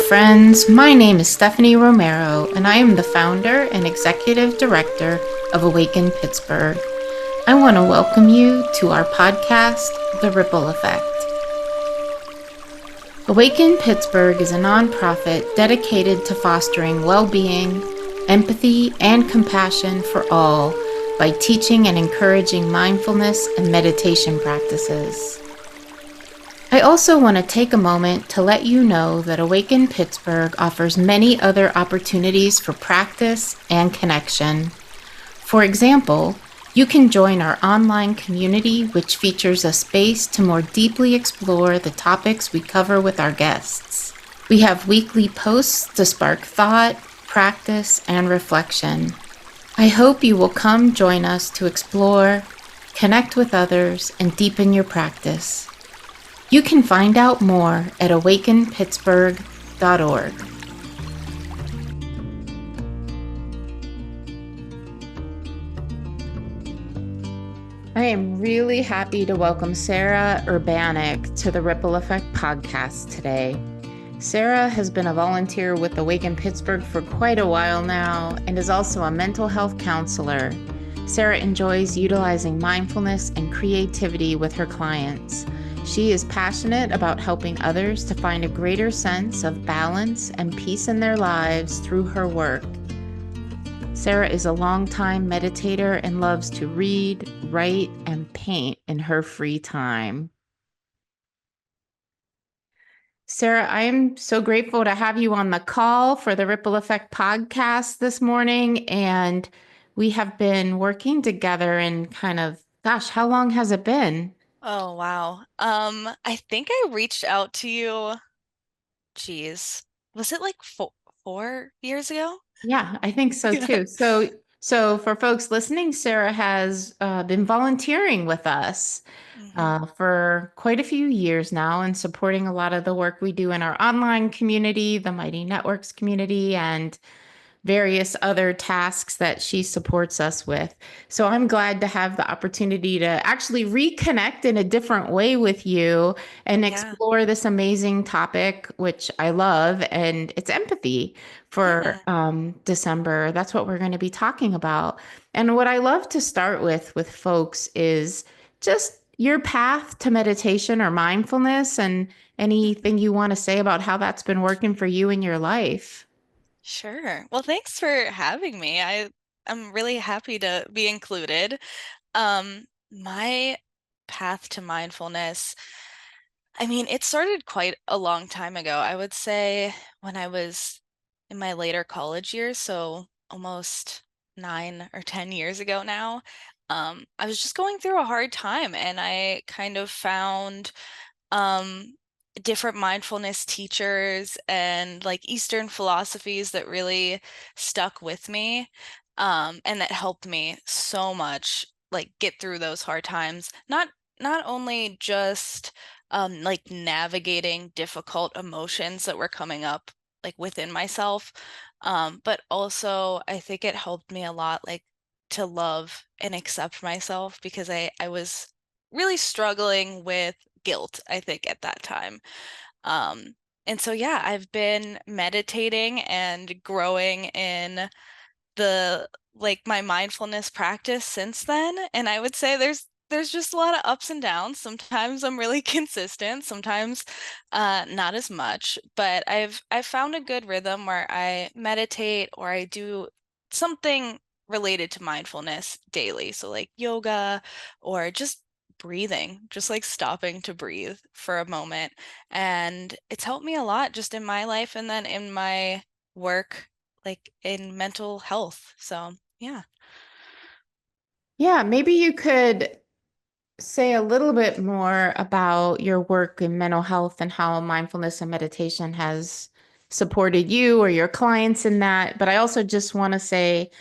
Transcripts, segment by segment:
friends. My name is Stephanie Romero, and I am the founder and executive director of Awaken Pittsburgh. I want to welcome you to our podcast, The Ripple Effect. Awaken Pittsburgh is a nonprofit dedicated to fostering well-being, empathy, and compassion for all by teaching and encouraging mindfulness and meditation practices. I also want to take a moment to let you know that Awaken Pittsburgh offers many other opportunities for practice and connection. For example, you can join our online community, which features a space to more deeply explore the topics we cover with our guests. We have weekly posts to spark thought, practice, and reflection. I hope you will come join us to explore, connect with others, and deepen your practice. You can find out more at awakenpittsburgh.org. I am really happy to welcome Sara Urbanic to the Ripple Effect podcast today. Sara has been a volunteer with Awaken Pittsburgh for quite a while now and is also a mental health counselor. Sara enjoys utilizing mindfulness and creativity with her clients. She is passionate about helping others to find a greater sense of balance and peace in their lives through her work. Sara is a longtime meditator and loves to read, write, and paint in her free time. Sara, I am so grateful to have you on the call for the Ripple Effect podcast this morning. And we have been working together in how long has it been? Oh, wow. I think I reached out to you, geez, was it like 4 years ago? Yeah, I think so Yeah. too. So for folks listening, Sara has been volunteering with us hmm for quite a few years now and supporting a lot of the work we do in our online community, the Mighty Networks community, and various other tasks that she supports us with. So I'm glad to have the opportunity to actually reconnect in a different way with you and Yeah. explore this amazing topic, which I love, and it's empathy for Yeah. December. That's what we're going to be talking about. And what I love to start with folks is just your path to meditation or mindfulness and Mhm. anything you want to say about how that's been working for you in your life. Sure. Well, thanks for having me. I'm really happy to be included. My path to mindfulness, I mean, it started quite a long time ago. I would say when I was in my later college years, so almost 9 or 10 years ago now. I was just going through a hard time and I kind of found um, different mindfulness teachers and like Eastern philosophies that really stuck with me, and that helped me so much, like get through those hard times. Not only just like navigating difficult emotions that were coming up like within myself, but also I think it helped me a lot like to love and accept myself because I was really struggling with guilt, I think, at that time. Um, and so, yeah, I've been meditating and growing in the like my mindfulness practice since then. And I would say there's just a lot of ups and downs. Sometimes I'm really consistent, sometimes not as much, but I've found a good rhythm where I meditate or I do something related to mindfulness daily. So like yoga or just breathing, just like stopping to breathe for a moment. And it's helped me a lot just in my life and then in my work, like in mental health. So, yeah. Yeah, maybe you could say a little bit more about your work in mental health and how mindfulness and meditation has supported you or your clients in that. But I also just want to say,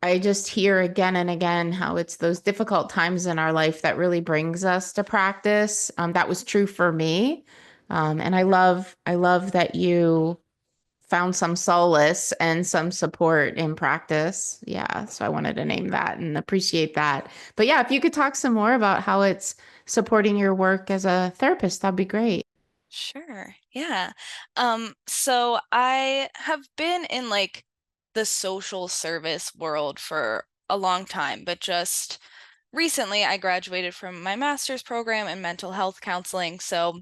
I just hear again and again how it's those difficult times in our life that really brings us to practice. That was true for me. And I love that you found some solace and some support in practice. Yeah, so I wanted to name that and appreciate that. But yeah, if you could talk some more about how it's supporting your work as a therapist, that'd be great. Sure. Yeah. So I have been in like the social service world for a long time, but just recently I graduated from my master's program in mental health counseling. So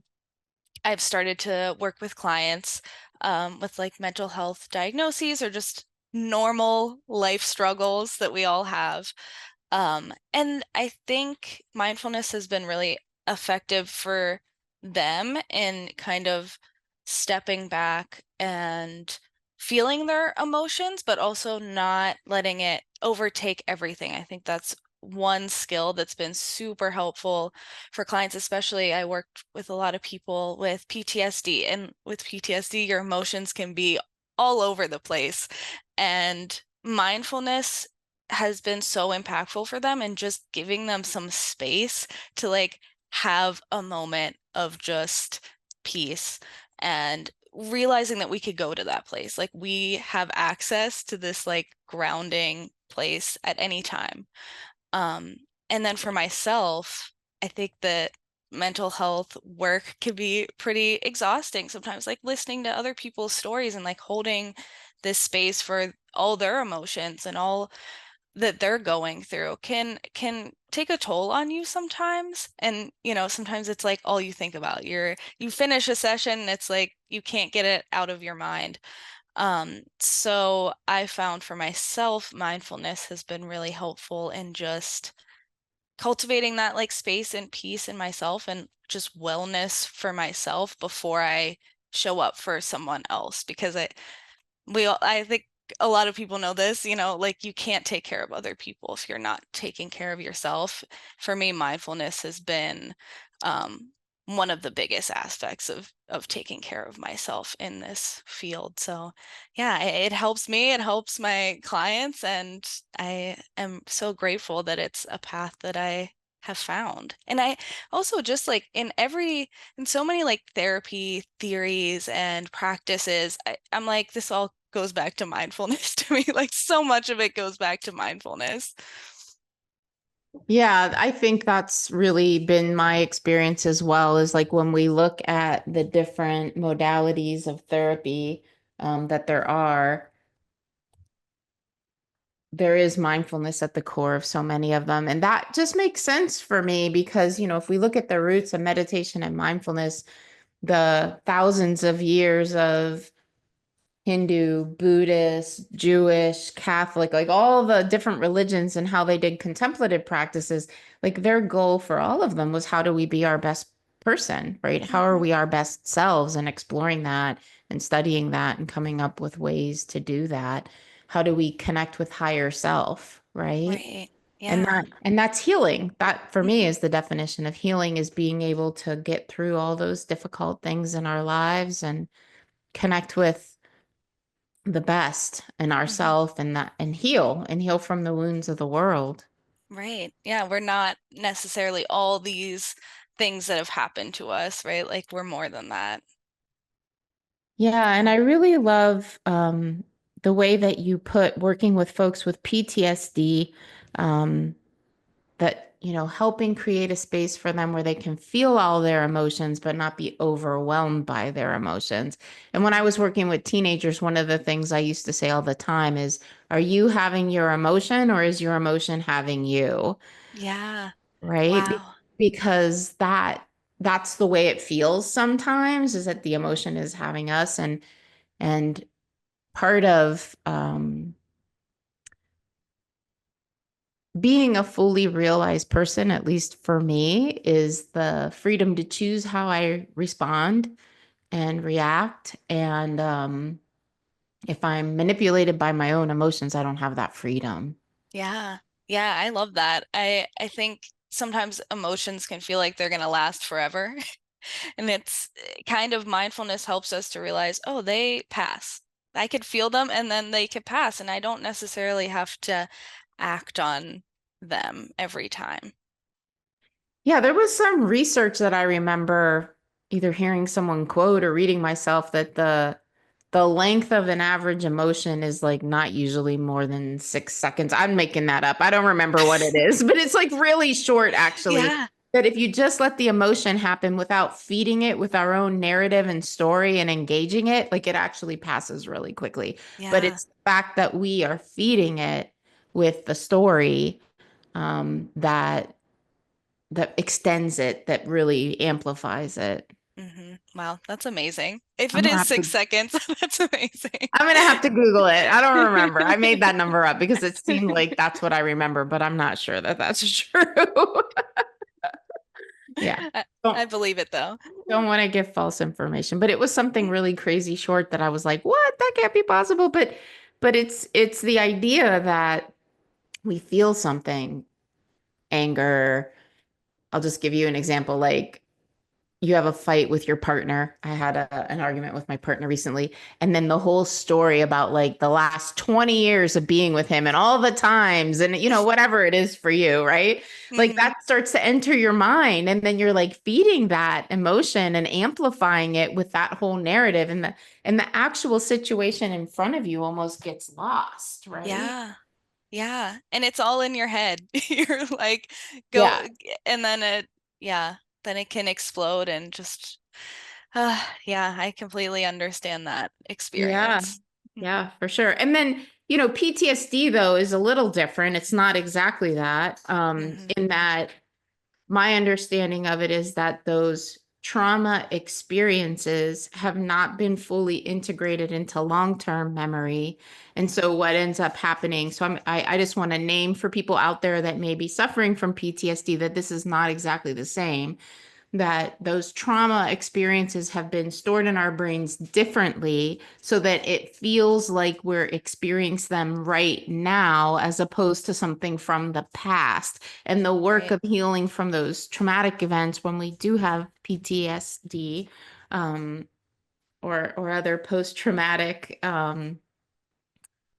I've started to work with clients with like mental health diagnoses or just normal life struggles that we all have. And I think mindfulness has been really effective for them in kind of stepping back and feeling their emotions, but also not letting it overtake everything. I think that's one skill that's been super helpful for clients, especially I worked with a lot of people with PTSD, and with PTSD, your emotions can be all over the place. And mindfulness has been so impactful for them and just giving them some space to like have a moment of just peace and realizing that we could go to that place. Like we have access to this like grounding place at any time. Um, and then for myself, I think that mental health work can be pretty exhausting sometimes, like listening to other people's stories and like holding this space for all their emotions and all that they're going through can take a toll on you sometimes. And sometimes it's like all you think about. You finish a session and it's like you can't get it out of your mind. So I found for myself, mindfulness has been really helpful in just cultivating that like space and peace in myself and just wellness for myself before I show up for someone else. Because I think a lot of people know this, like you can't take care of other people if you're not taking care of yourself. For me, mindfulness has been um, one of the biggest aspects of taking care of myself in this field. So yeah, it helps me, it helps my clients, and I am so grateful that it's a path that I have found. And I also just like in so many like therapy theories and practices, I'm like, this all goes back to mindfulness to me. Like so much of it goes back to mindfulness. Yeah, I think that's really been my experience as well, is like when we look at the different modalities of therapy that there is mindfulness at the core of so many of them. And that just makes sense for me because, if we look at the roots of meditation and mindfulness, the thousands of years of Hindu, Buddhist, Jewish, Catholic, like all the different religions and how they did contemplative practices, like their goal for all of them was how do we be our best person, right? How are Mhm. we our best selves and exploring that and studying that and coming up with ways to do that? How do we connect with higher self, right? Right. And Yeah. that's healing. That for me Mhm. is the definition of healing is being able to get through all those difficult things in our lives and connect with the best in Mhm. ourself and heal from the wounds of the world. Right. Yeah, we're not necessarily all these things that have happened to us, right? Like we're more than that. Yeah, and Yeah. I really love the way that you put working with folks with PTSD, um, that, helping create a space for them where they can feel all their emotions, but not be overwhelmed by their emotions. And when I Mhm. was working with teenagers, one of the things I used to say all the time is, are you having your emotion or is your emotion having you? Yeah. Right? Wow. Because that's the way it feels sometimes is that the emotion is having us and part of being a fully realized person, at least for me, is the freedom to choose how I respond and react. And if I'm manipulated by my own emotions, I don't have that freedom. Yeah. Yeah, I love that. I think sometimes emotions can feel like they're going to last forever. And it's kind of mindfulness helps us to realize, oh, they pass. I could feel them and then they could pass, and I don't necessarily have to act on them every time. Yeah, there was some research that I remember either hearing someone quote or reading myself that the length of an average emotion is like not usually more than 6 seconds. I'm making that up. I don't remember what it is, but it's like really short actually. Yeah. that if you just let the emotion happen without feeding it with our own narrative and story and engaging it, like it actually passes really quickly. But Yeah. it's the fact that we are feeding it with the story that extends it, that really amplifies it. Wow, that's amazing. If I'm it gonna is have to 6 seconds, that's amazing. I'm gonna have to Google it. I don't remember. I made that number up because it seemed like that's what I remember, but I'm not sure that that's true. Yeah. I, Don't I believe it though. don't want to give false information, but it was something really crazy short that I was like, "What? That can't be possible." But it's the idea that we feel something, anger. I'll just give you an example. Like you have a fight with your partner. I had an argument with my partner recently, and then the whole story about like the last 20 years of being with him and all the times and whatever it is for you, right? Like hmm that starts to enter your mind and then you're like feeding that emotion and amplifying it with that whole narrative and the actual situation in front of you almost gets lost, right? Yeah. Yeah. And it's all in your head. You're like, go, Yeah. and then yeah, then it can explode and just, yeah, I completely understand that Yeah. experience. Yeah, for sure. And then, PTSD though is a little different. It's not exactly that. hmm In that my understanding of it is that those trauma experiences have not been fully integrated into long-term memory. And so what ends up happening, so I just want to name for people out there that may be suffering from PTSD that this is not exactly the same, that those trauma experiences have been stored in our brains differently so that it feels like we're experiencing them right now as opposed to something from the past. And the work Right. of healing from those traumatic events when we do have PTSD um, or other post-traumatic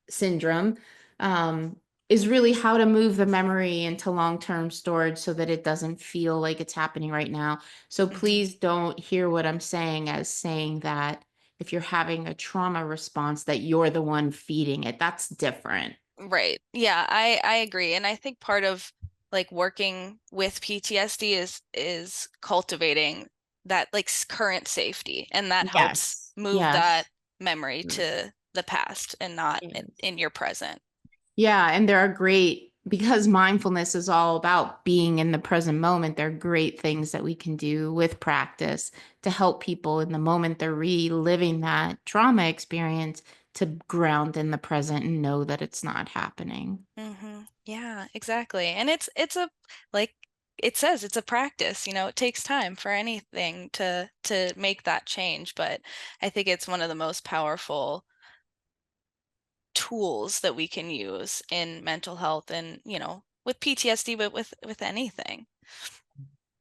syndrome um, is really how to move the memory into long-term storage so that it doesn't feel like it's happening right now. So hmm please don't hear what I'm saying as saying that if you're having a trauma response that you're the one feeding it. That's different. Right. Yeah, I agree. And I think part of like working with PTSD is cultivating that like current safety, and that helps Yes. move that Yes. memory to the past and not Yes. in your present. Yeah, and there are great, because mindfulness is all about being in the present moment. There are great things that we can do with practice to help people in the moment they're reliving that trauma experience to ground in the present and know that it's not happening. Yeah, exactly. And it's a like it says it's a practice, it takes time for anything to make that change, but I think it's one of the most powerful tools that we can use in mental health and, with PTSD, but with anything.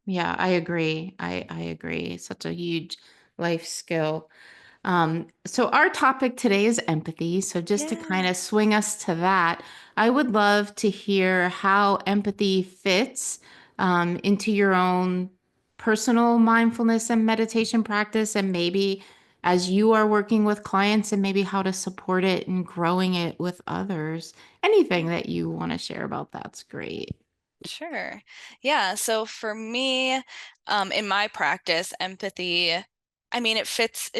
Yeah, I agree. I agree. It's such a huge life skill. So our topic today is empathy. So just to kind Yeah. of swing us to that, I would love to hear how empathy fits into your own personal mindfulness and meditation practice, and maybe as you are working with clients, and maybe how to support it and growing it with others. Anything that you want to share about that's great. Sure. Yeah. So for me, in my practice, empathy, I mean, it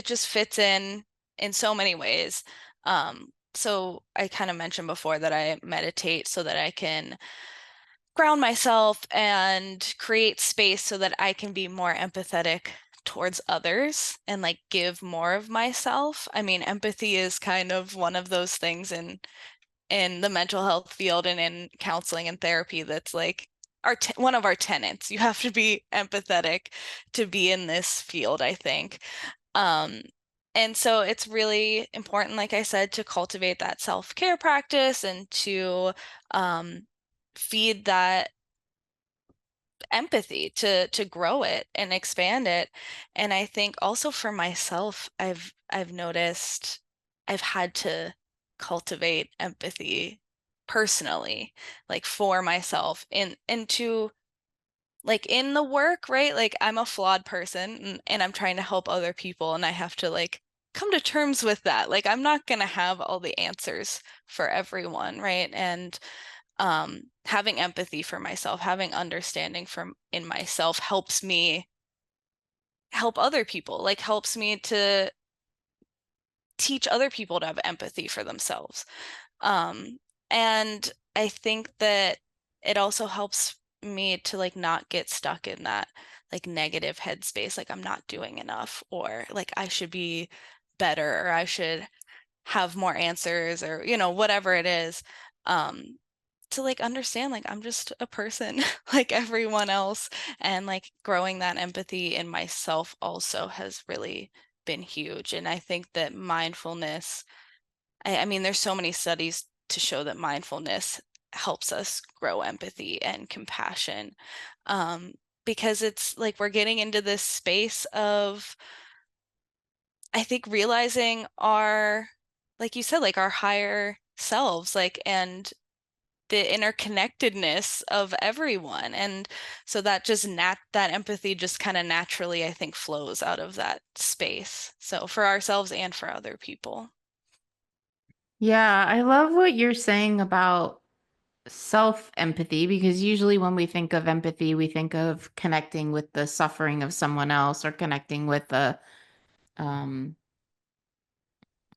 just fits in so many ways. So I kind of mentioned before that I meditate so that I can ground myself and create space so that I can be more empathetic towards others and like give more of myself. I mean, empathy is kind of one of those things in the mental health field and in counseling and therapy that's like one of our tenets. You have to be empathetic to be in this field, I think. Um, and so it's really important, like I said, to cultivate that self-care practice and to um, feed that empathy to grow it and expand it. And I think also for myself, I've noticed I've had to cultivate empathy personally, like for myself and to like in the work, right? Like I'm a flawed person and I'm trying to help other people and I have to like come to terms with that. Like I'm not gonna have all the answers for everyone, right? And having empathy for myself, having understanding from in myself helps me help other people, like helps me to teach other people to have empathy for themselves. Um, and I think that it also helps me to like not get stuck in that like negative headspace, like I'm not doing enough, or like I should be better, or I should have more answers, or whatever it is. Um, to like understand like I'm just a person like everyone else, and like growing that empathy in myself also has really been huge. And I think that mindfulness, I mean, there's so many studies to show that mindfulness helps us grow empathy and compassion. Um, because it's like we're getting into this space of, I think, realizing our, like you said, like our higher selves, like, and the interconnectedness of everyone. And so that just that empathy just kind of naturally, I think, flows out of that space. So for ourselves and for other people. Yeah, I love what you're saying about self empathy because usually when we think of empathy, we think of connecting with the suffering of someone else or connecting with the um,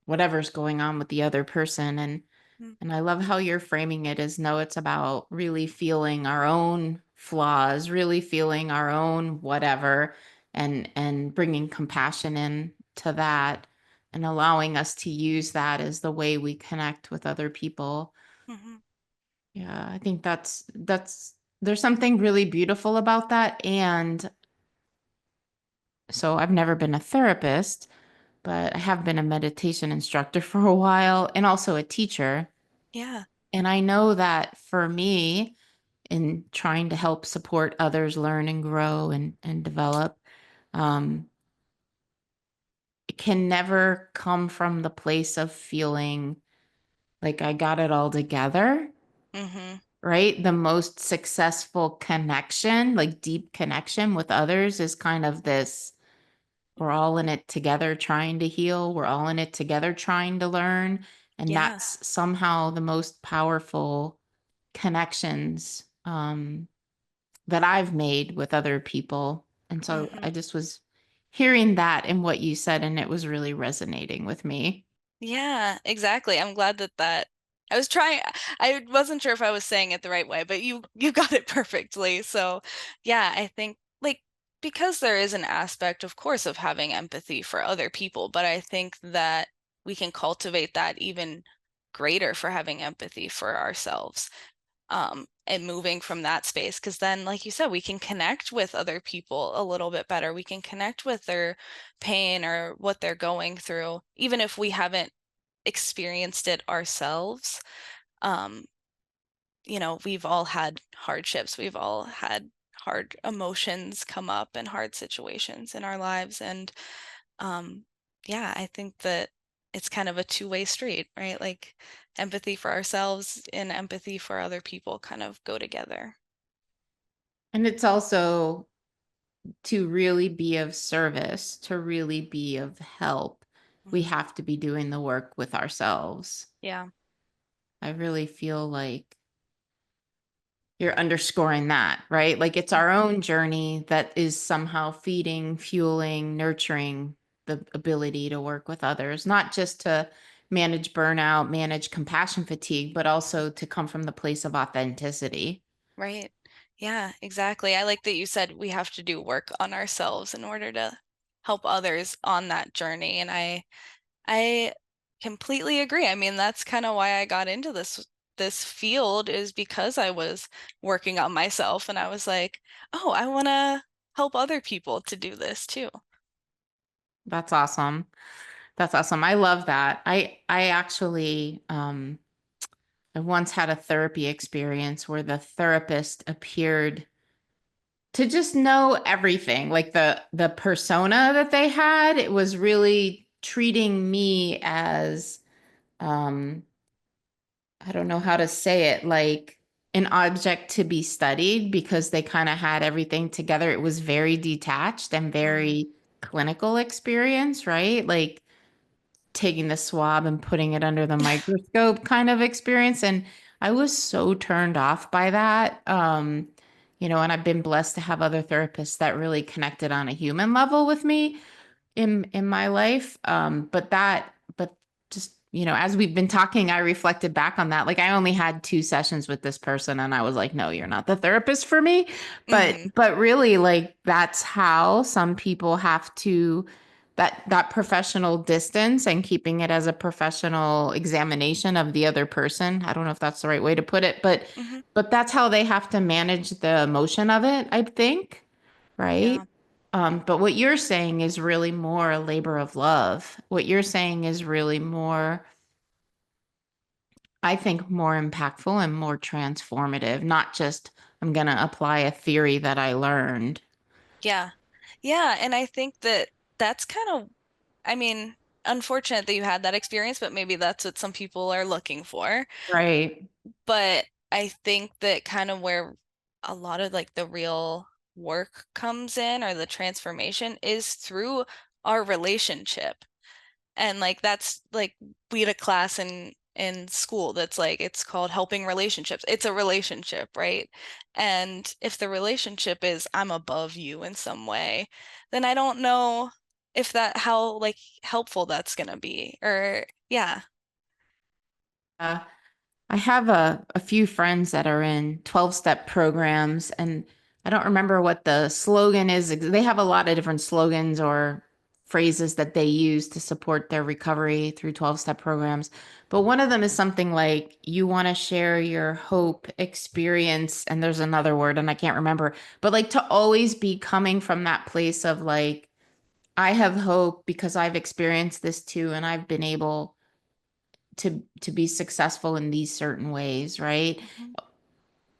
whatever's going on with the other person. Mm, And I love how you're framing it as no, it's about really feeling our own flaws, really feeling our own whatever, and bringing compassion in to that and allowing us to use that as the way we connect with other people. mhm. Yeah, I think that's there's something really beautiful about that. And so I've never been a therapist, but I have been a meditation instructor for a while and also a teacher. Yeah. And I know that for me, in trying to help support others learn and grow and develop, um, it can never come from the place of feeling like I got it all together, Hmm. right? The most successful connection, like deep connection with others, is kind of this we're all in it together trying to heal, we're all in it together trying to learn. And Yeah. that's somehow the most powerful connections. That I've made with other people. And so I Hmm. just was hearing that in what you said, and it was really resonating with me. Yeah, exactly. I'm glad that I was trying, I wasn't sure if I was saying it the right way, but you got it perfectly. So, yeah, I think like because there is an aspect, of course, of having empathy for other people, but I think that we can cultivate that even greater for having empathy for ourselves. And moving from that space, because then, like you said, we can connect with other people a little bit better. We can connect with their pain or what they're going through, even if we haven't experienced it ourselves. Um, we've all had hardships, we've all had hard emotions come up and hard situations in our lives. And um, yeah, I think that it's kind of a two-way street, right? Like empathy for ourselves and empathy for other people kind of go together. And it's also to really be of service, to really be of help, we Mhm. have to be doing the work with ourselves. Yeah. I really feel like you're underscoring that, right? Like it's our Mhm. own journey that is somehow feeding, fueling, nurturing the ability to work with others, not just to manage burnout, manage compassion fatigue, but also to come from the place of authenticity. Right. Yeah, exactly. I like that you said we have to do work on ourselves in order to help others on that journey. And I completely agree. I mean, that's kind of why I got into this field, is because I was working on myself and I was like, "Oh, I want to help other people to do this too." That's awesome. That's awesome. I love that. I actually I once had a therapy experience where the therapist appeared to just know everything, like the persona that they had. It was really treating me as um I don't know how to say it, like an object to be studied because they kind of had everything together. It was very detached and Mm, very clinical experience, right? Like taking the swab and putting it under the microscope kind of experience. And I was so turned off by that. And I've been blessed to have other therapists that really connected on a human level with me in my life. But just, as we've been talking, I reflected back on that. Like I only had 2 sessions with this person and I was like, no, you're not the therapist for me. But Hmm. but really like that's how some people have to that professional distance and keeping it as a professional examination of the other person. I don't know if that's the right way to put it, but Hmm. but that's how they have to manage the emotion of it, I think, Yeah. right? But what you're saying is really more a labor of love. What you're saying is really more, I think, more impactful and more transformative, not just I'm going to apply a theory that I learned. Yeah. Yeah. And I think that that's kind of, I mean, unfortunate that you had that experience, but maybe that's what some people are looking for. Right. But I think that kind of where a lot of like the real work comes in or the transformation is through our relationship. And like that's like we had a class in school that's like it's called helping relationships. It's a relationship, right? And if the relationship is I'm above you in some way, then I don't know if that how like helpful that's gonna be. Or yeah. Uh, I have a few friends that are in 12-step programs, and I don't remember what the slogan is. They have a lot of different slogans or phrases that they use to support their recovery through 12-step programs. But one of them is something like, you want to share your hope experience, and there's another word, and I can't remember, but like to always be coming from that place of like, I have hope because I've experienced this too, and I've been able to be successful in these certain ways, right? Mhm.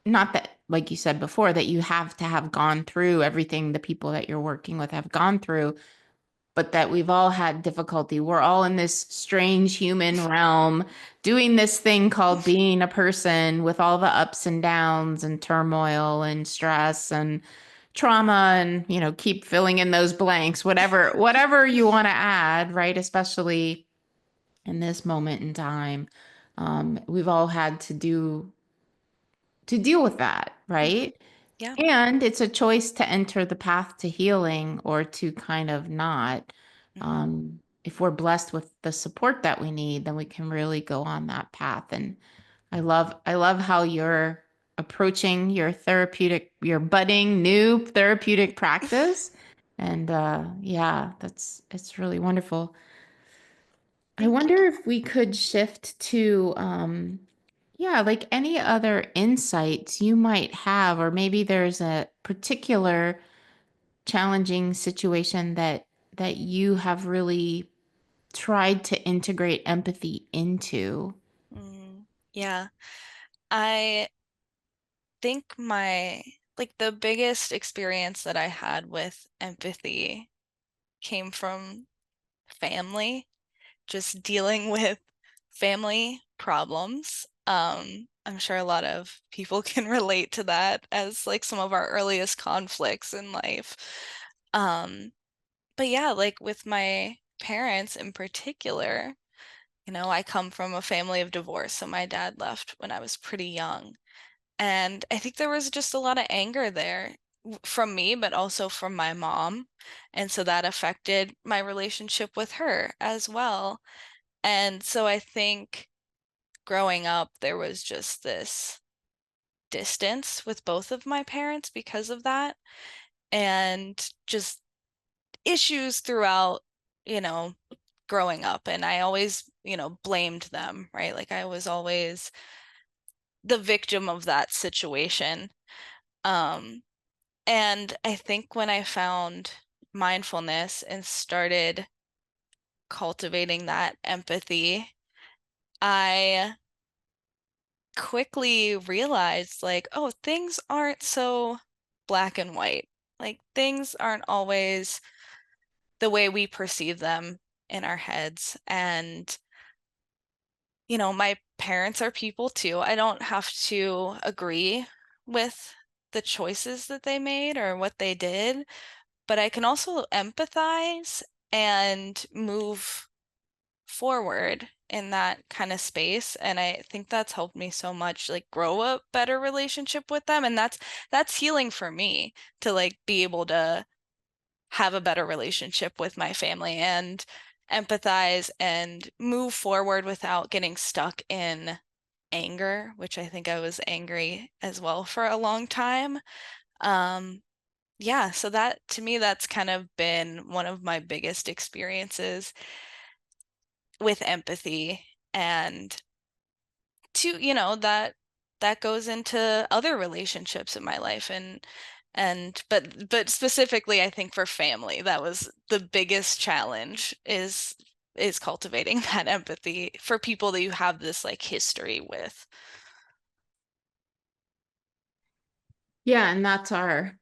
Not that, like you said before, that you have to have gone through everything the people that you're working with have gone through, but that we've all had difficulty. We're all in this strange human realm doing this thing called being a person with all the ups and downs and turmoil and stress and trauma and, keep filling in those blanks, whatever you want to add, right? Especially in this moment in time. We've all had to deal with that, Mhm. right? Yeah. And it's a choice to enter the path to healing or to kind of not. Hmm. If we're blessed with the support that we need, then we can really go on that path. And I love how you're approaching your budding new therapeutic practice. And yeah, it's really wonderful. I Thank wonder you. if we could shift to, yeah, like any other insights you might have, or maybe there's a particular challenging situation that you have really tried to integrate empathy into. Yeah. I think my like the biggest experience that I had with empathy came from family, just dealing with family problems. I'm sure a lot of people can relate to that as like some of our earliest conflicts in life. Um, but yeah, like with my parents in particular, I come from a family of divorce, so my dad left when I was pretty young. And I think there was just a lot of anger there from me, but also from my mom. And so that affected my relationship with her as well. And so I think growing up, there was just this distance with both of my parents because of that, and just issues throughout, you know, growing up. And I always, blamed them, right? Like I was always the victim of that situation. Um, And I think when I found mindfulness and started cultivating that empathy, I quickly realized like, oh, things aren't so black and white. Like things aren't always the way we perceive them in our heads. And, my parents are people too. I don't have to agree with the choices that they made or what they did, but I can also empathize and move forward in that kind of space, and I think that's helped me so much like grow a better relationship with them, and that's healing for me to like be able to have a better relationship with my family and empathize and move forward without getting stuck in anger, which I think I was angry as well for a long time. Um, yeah, so that to me, that's kind of been one of my biggest experiences with empathy. And to, that goes into other relationships in my life and but specifically I think for family, that was the biggest challenge is cultivating that empathy for people that you have this like history with. Yeah, and that's our,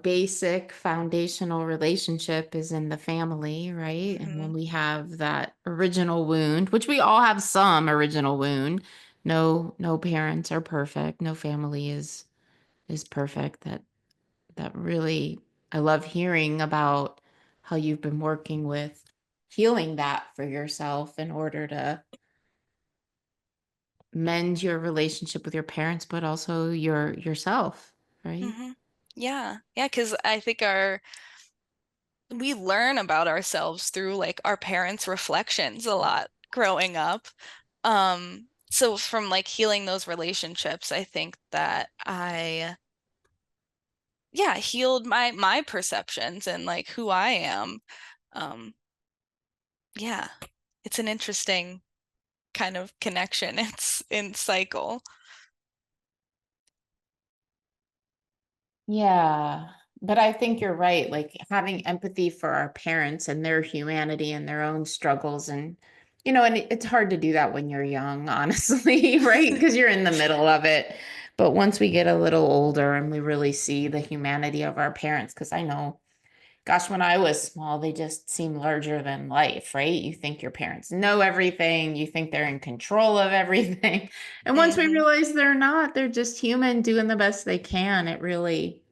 basic foundational relationship is in the family, right? And when Hmm. we have that original wound, which we all have some original wound, no parents are perfect, no family is perfect. That really I love hearing about how you've been working with healing that for yourself in order to mend your relationship with your parents, but also yourself, right? Hmm. Yeah, yeah, because I think our we learn about ourselves through like our parents' reflections a lot growing up. So from like healing those relationships, I think that I, yeah, healed my perceptions and like who I am. Um, yeah, it's an interesting kind of connection. It's in cycle. Yeah, but I think you're right. Like having empathy for our parents and their humanity and their own struggles and it's hard to do that when you're young, honestly, right? Because you're in the middle of it. But once we get a little older and we really see the humanity of our parents, because I know, gosh, when I was small, they just seem larger than life, right? You think your parents know everything, you think they're in control of everything. And once we Hmm. realize they're not, they're just human doing the best they can, it really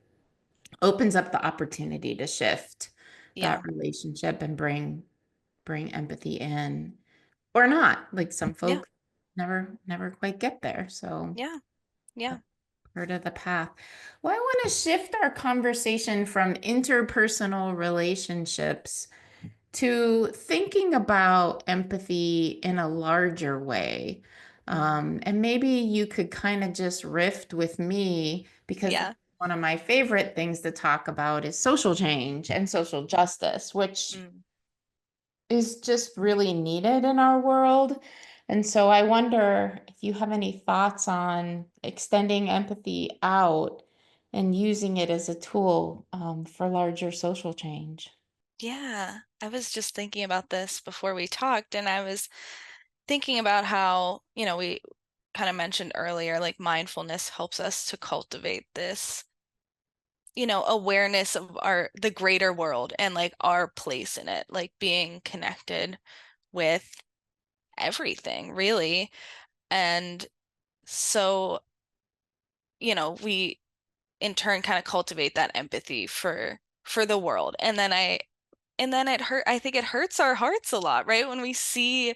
opens up the opportunity to shift that Yeah, relationship and bring empathy in or not. Like some yeah, folks never quite get there. So yeah, yeah, that's part of the path. Well, I want to shift our conversation from interpersonal relationships to thinking about empathy in a larger way. mm, And maybe you could kind of just riff with me because yeah, one of my favorite things to talk about is social change and social justice, which mm, is just really needed in our world. And so I wonder if you have any thoughts on extending empathy out and using it as a tool for larger social change. yeah. I was just thinking about this before we talked, and I was thinking about how, we kind of mentioned earlier, like mindfulness helps us to cultivate this, awareness of the greater world and like our place in it, like being connected with everything, really. And so, we in turn kind of cultivate that empathy for the world. And then I think it hurts our hearts a lot, right? When we see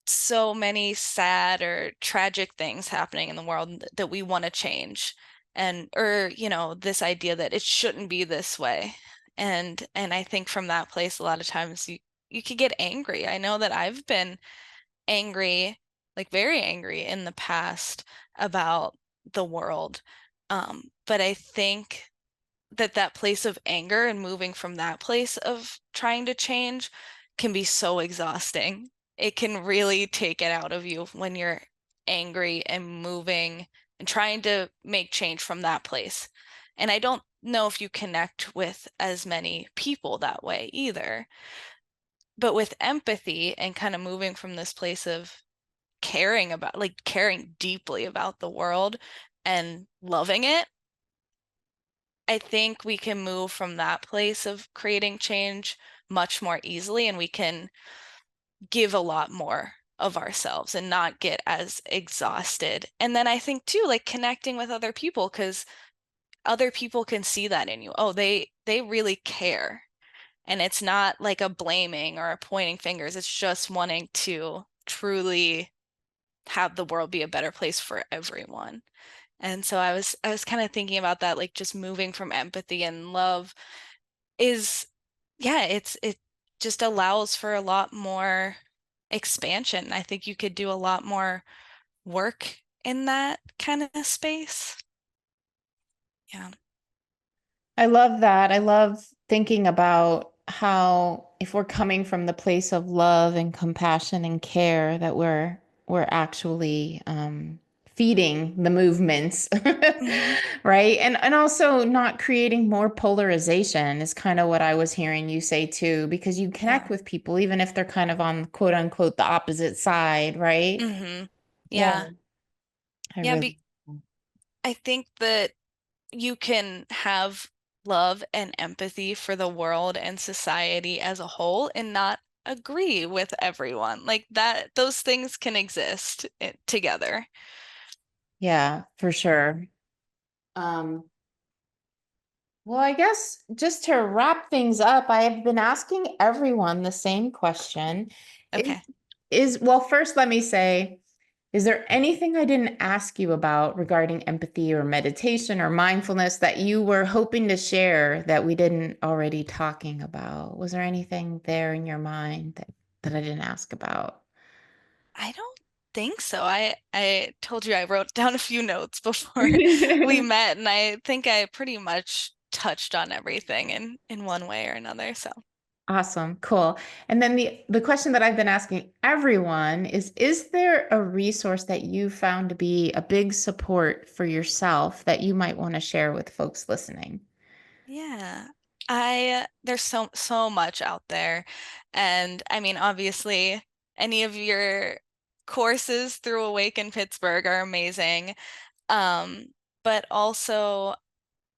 so many sad or tragic things happening in the world that we want to change and or this idea that it shouldn't be this way, and I think from that place a lot of times you could get angry. I know that I've been angry, like very angry in the past about the world, but I think that place of anger and moving from that place of trying to change can be so exhausting. It can really take it out of you when you're angry and moving and trying to make change from that place. And I don't know if you connect with as many people that way either. But with empathy and kind of moving from this place of caring about, like caring deeply about the world and loving it, I think we can move from that place of creating change much more easily, and we can give a lot more of ourselves and not get as exhausted. And then I think too, like connecting with other people, because other people can see that in you. Oh, they really care. And it's not like a blaming or a pointing fingers. It's just wanting to truly have the world be a better place for everyone. And so I was kind of thinking about that, like just moving from empathy and love is, yeah, it just allows for a lot more expansion. I think you could do a lot more work in that kind of space. Yeah. I love that. I love thinking about how if we're coming from the place of love and compassion and care, that we're actually feeding the movements, Hmm. right? And also not creating more polarization is kind of what I was hearing you say too, because you connect Yeah. with people even if they're kind of on quote unquote the opposite side, right? Hmm. Yeah, Yeah. I Yeah, really. I think that you can have love and empathy for the world and society as a whole and not agree with everyone. Like that, those things can exist together. Yeah, for sure. Um, Well, I guess just to wrap things up, I have been asking everyone the same question. Is, Okay. well, first let me say, is there anything I didn't ask you about regarding empathy or meditation or mindfulness that you were hoping to share that we didn't already talking about? Was there anything there in your mind that I didn't ask about? I don't think so. I told you I wrote down a few notes before we met, and I think I pretty much touched on everything in one way or another. So, Awesome, cool. And then the question that I've been asking everyone is there a resource that you found to be a big support for yourself that you might want to share with folks listening? yeah. I there's so much out there. And I mean, obviously, any of your courses through Awaken Pittsburgh are amazing. Um, but also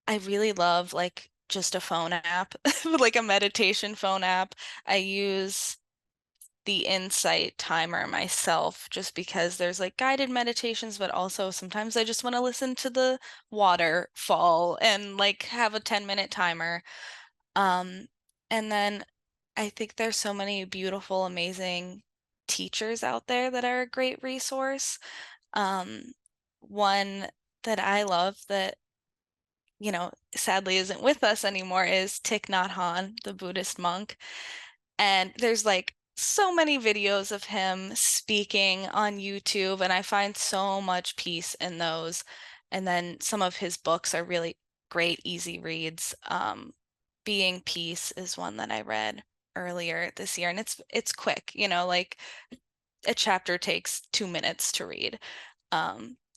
I really love like just a phone app, like a meditation phone app. I use the Insight timer myself just because there's like guided meditations, but also sometimes I just want to listen to the waterfall and like have a 10-minute timer. Um, and then I think there's so many beautiful, amazing teachers out there that are a great resource. Um, One that I love that, sadly isn't with us anymore is Thich Nhat Hanh, the Buddhist monk. And there's like so many videos of him speaking on YouTube, and I find so much peace in those. And then some of his books are really great, easy reads. Being Peace is one that I read earlier this year, and it's quick, like a chapter takes 2 minutes to read.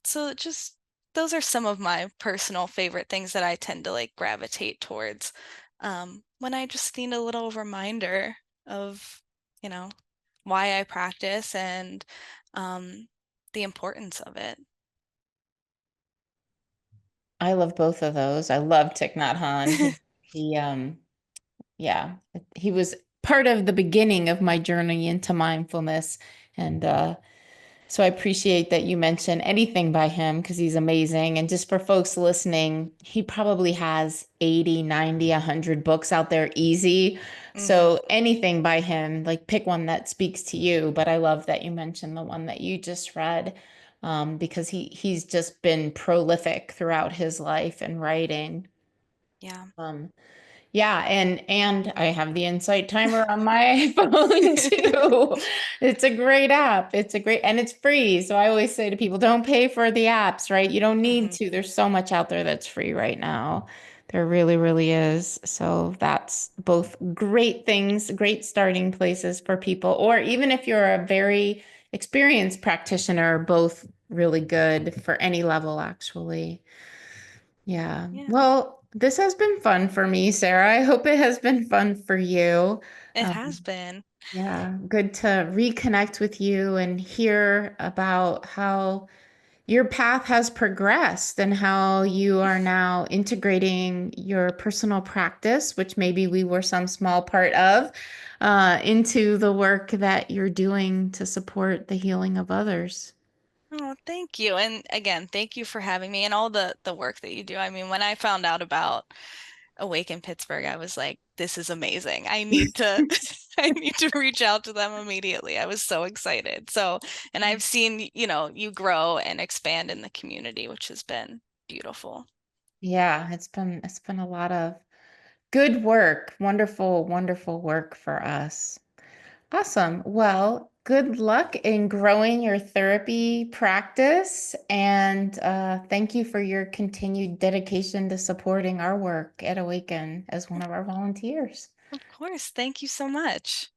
So just those are some of my personal favorite things that I tend to like gravitate towards when I just need a little reminder of, you know, why I practice and um, the importance of it. I love both of those. I love Thich Nhat Hanh. He yeah, he was part of the beginning of my journey into mindfulness. And so I appreciate that you mentioned anything by him because he's amazing. And just for folks listening, he probably has 80, 90, 100 books out there easy. Hmm. So anything by him, like pick one that speaks to you. But I love that you mentioned the one that you just read because he's just been prolific throughout his life and writing. Yeah. Um, yeah, and I have the Insight timer on my phone too. It's a great app. It's a great and it's free. So I always say to people, don't pay for the apps, right? You don't need Hmm. to. There's so much out there that's free right now. There really, really is. So that's both great things, great starting places for people, or even if you're a very experienced practitioner, both really good for any level, actually. Yeah. Yeah. Well, this has been fun for me, Sarah. I hope it has been fun for you. It has Um, been. yeah, good to reconnect with you and hear about how your path has progressed and how you are now integrating your personal practice, which maybe we were some small part of, into the work that you're doing to support the healing of others. Oh, thank you. And again, thank you for having me and all the work that you do. I mean, when I found out about Awaken Pittsburgh, I was like, this is amazing. I need to I need to reach out to them immediately. I was so excited. So, and I've seen, you grow and expand in the community, which has been beautiful. Yeah, it's been a lot of good work. Wonderful, wonderful work for us. Awesome. Well, good luck in growing your therapy practice, and thank you for your continued dedication to supporting our work at Awaken as one of our volunteers. Of course. Thank you so much.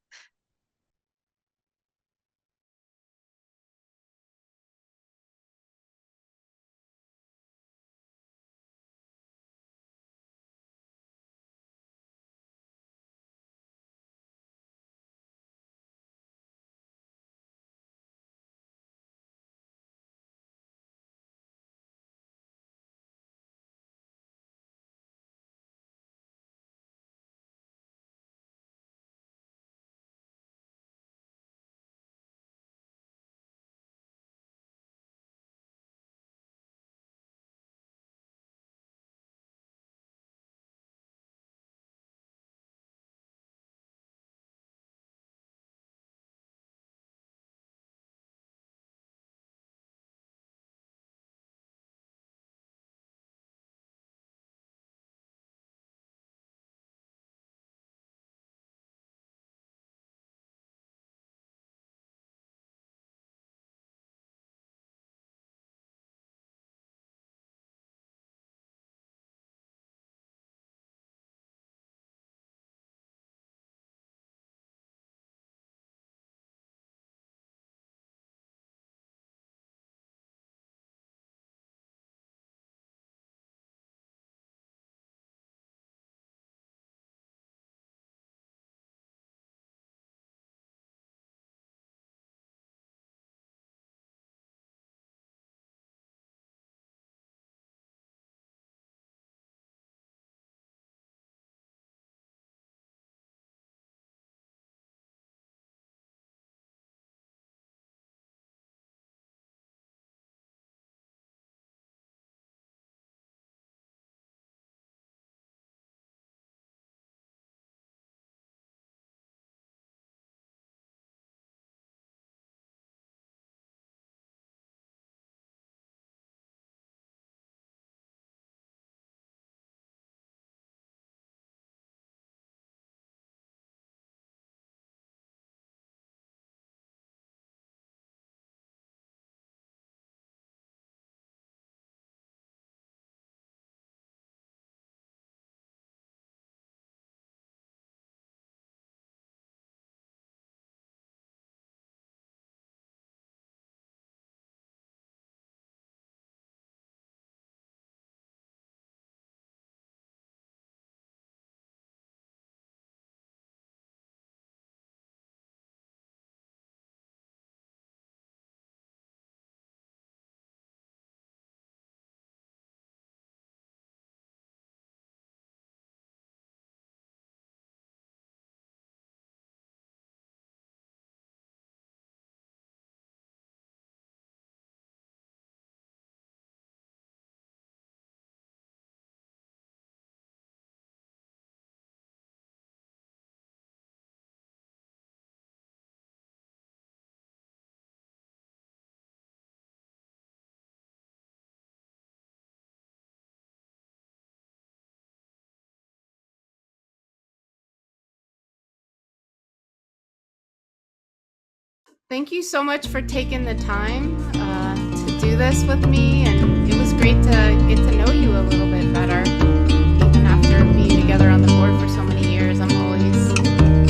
Thank you so much for taking the time to do this with me, and it was great to get to know you a little bit better. Even after being together on the board for so many years, I'm always,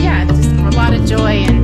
yeah, just a lot of joy and